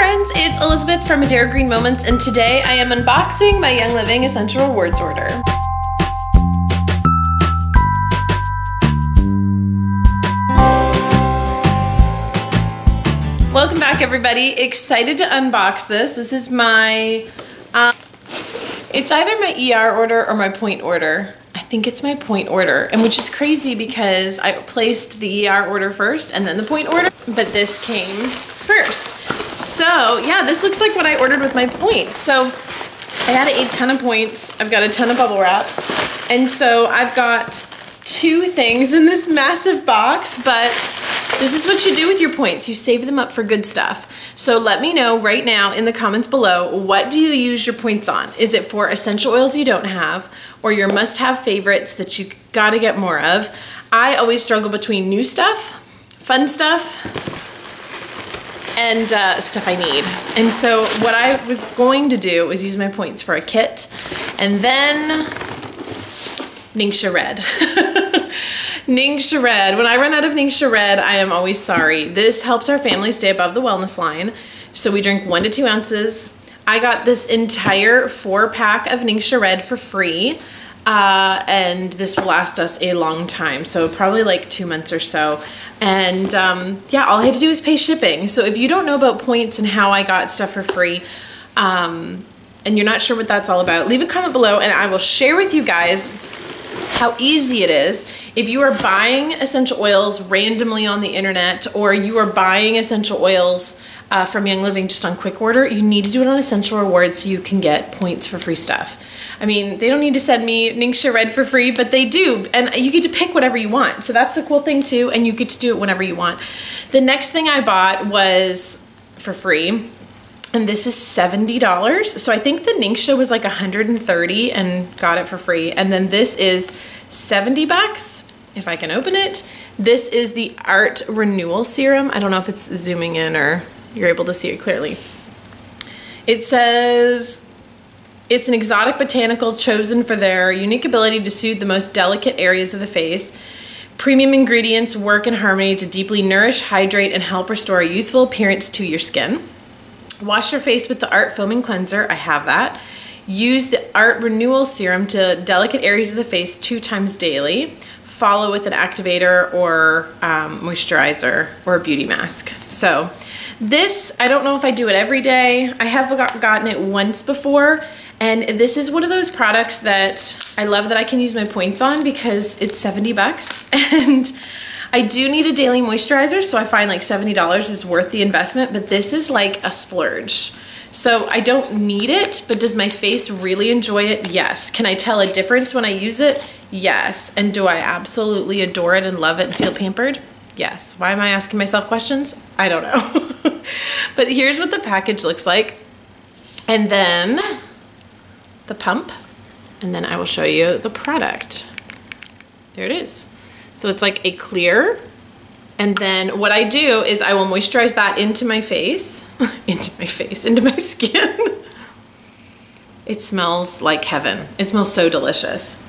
friends, it's Elizabeth from Medero Green Moments, and today I am unboxing my Young Living Essential Rewards order. Welcome back, everybody. Excited to unbox this. This is my, it's either my ER order or my point order. I think it's my point order, and which is crazy because I placed the ER order first and then the point order, but this came first. So yeah, this looks like what I ordered with my points. So I had a ton of points. I've got a ton of bubble wrap. And so I've got two things in this massive box, but this is what you do with your points. You save them up for good stuff. So let me know right now in the comments below, what do you use your points on? Is it for essential oils you don't have, or your must-have favorites that you gotta get more of? I always struggle between new stuff, fun stuff, and stuff I need. And so what I was going to do was use my points for a kit, and then Ningxia Red. Ningxia Red. When I run out of Ningxia Red, I am always sorry. This helps our family stay above the wellness line. So we drink 1 to 2 ounces. I got this entire 4-pack of Ningxia Red for free. And this will last us a long time, so probably like 2 months or so. And yeah, all I had to do is pay shipping. So if you don't know about points and how I got stuff for free, and you're not sure what that's all about, leave a comment below and I will share with you guys how easy it is. If you are buying essential oils randomly on the internet, or you are buying essential oils from Young Living just on quick order, you need to do it on Essential Rewards so you can get points for free stuff. I mean, they don't need to send me Ningxia Red for free, but they do, and you get to pick whatever you want. So that's the cool thing too, and you get to do it whenever you want. The next thing I bought was for free, and this is $70. So I think the Ningxia was like $130 and got it for free. And then this is 70 bucks, if I can open it. This is the Art Renewal Serum. I don't know if it's zooming in or you're able to see it clearly. It says, it's an exotic botanical chosen for their unique ability to soothe the most delicate areas of the face. Premium ingredients work in harmony to deeply nourish, hydrate, and help restore a youthful appearance to your skin. Wash your face with the Art Foaming Cleanser. I have that. Use the Art Renewal Serum to delicate areas of the face 2 times daily. Follow with an activator or moisturizer or a beauty mask. So this, I don't know if I do it every day. I have gotten it once before, and this is one of those products that I love that I can use my points on because it's 70 bucks. And I do need a daily moisturizer, so I find like $70 is worth the investment, but this is like a splurge. So I don't need it, but does my face really enjoy it? Yes. Can I tell a difference when I use it? Yes. And do I absolutely adore it and love it and feel pampered? Yes. Why am I asking myself questions? I don't know. But here's what the package looks like. And then the pump, and then I will show you the product. There it is. So it's like a clear, and then what I do is I will moisturize that into my face, into my skin. It smells like heaven. It smells so delicious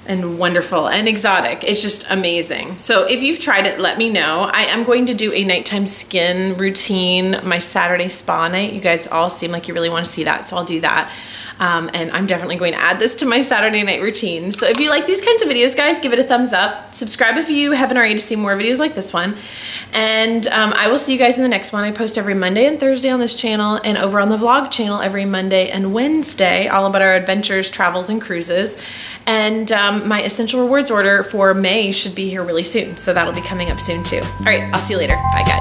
and wonderful and exotic. It's just amazing. So if you've tried it, let me know. I am going to do a nighttime skin routine, my Saturday spa night. You guys all seem like you really want to see that, so I'll do that. And I'm definitely going to add this to my Saturday night routine. So if you like these kinds of videos, guys, give it a thumbs up. Subscribe if you haven't already to see more videos like this one. And I will see you guys in the next one. I post every Monday and Thursday on this channel, and over on the vlog channel every Monday and Wednesday, all about our adventures, travels, and cruises. And my Essential Rewards order for May should be here really soon. So that'll be coming up soon too. All right, I'll see you later. Bye, guys.